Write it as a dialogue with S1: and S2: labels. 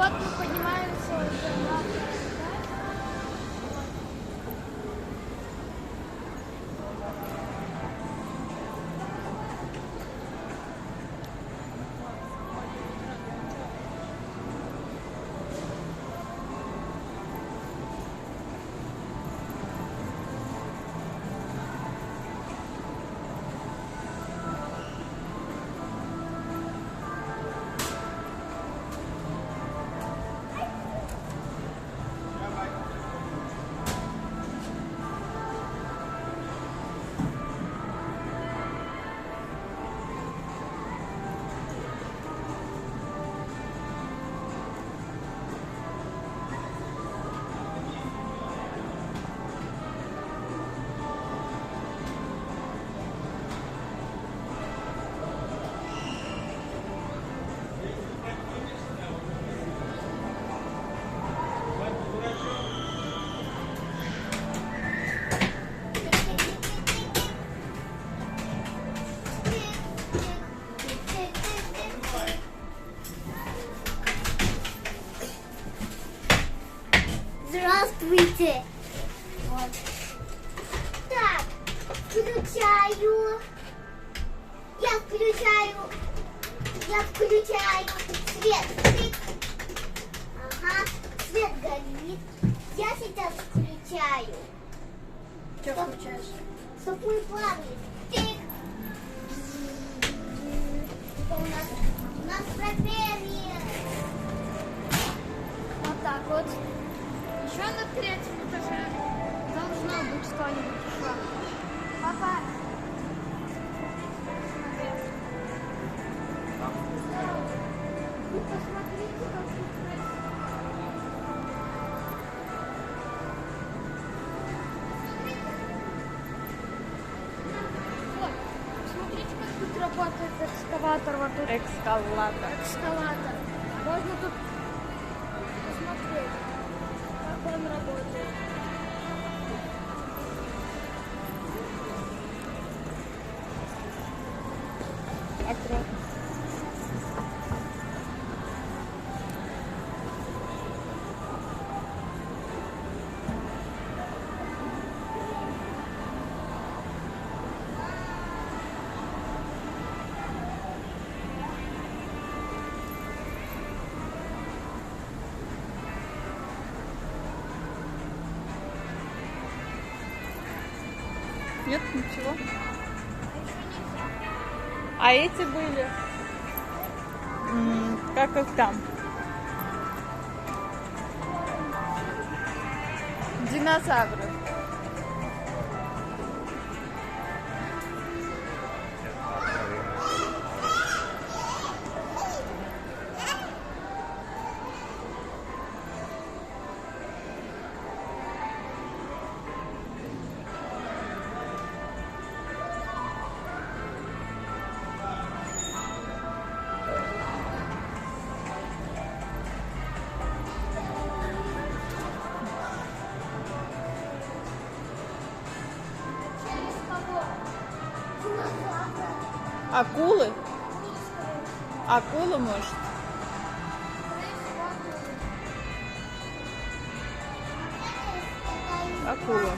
S1: вот мы поднимаемся уже на...
S2: Здравствуйте. Вот. Так, включаю. Я включаю свет. Тык. Ага, свет горит. Я сейчас включаю.
S1: Что включаешь?
S2: Чтоб мы плавали. Тык. У нас пропеллер.
S1: Вот так вот. Еще на третьем этаже должно быть что-нибудь еще. Папа. Вы посмотрите, как тут красиво. Вот, посмотрите, как тут работает экскаватор. Вот тут. Экскаватор. Можно тут посмотреть, как он работает.
S3: Аккуратно. Нет, ничего. А эти были? Как их там? Динозавры. Акулы? Акулы, может? Акула.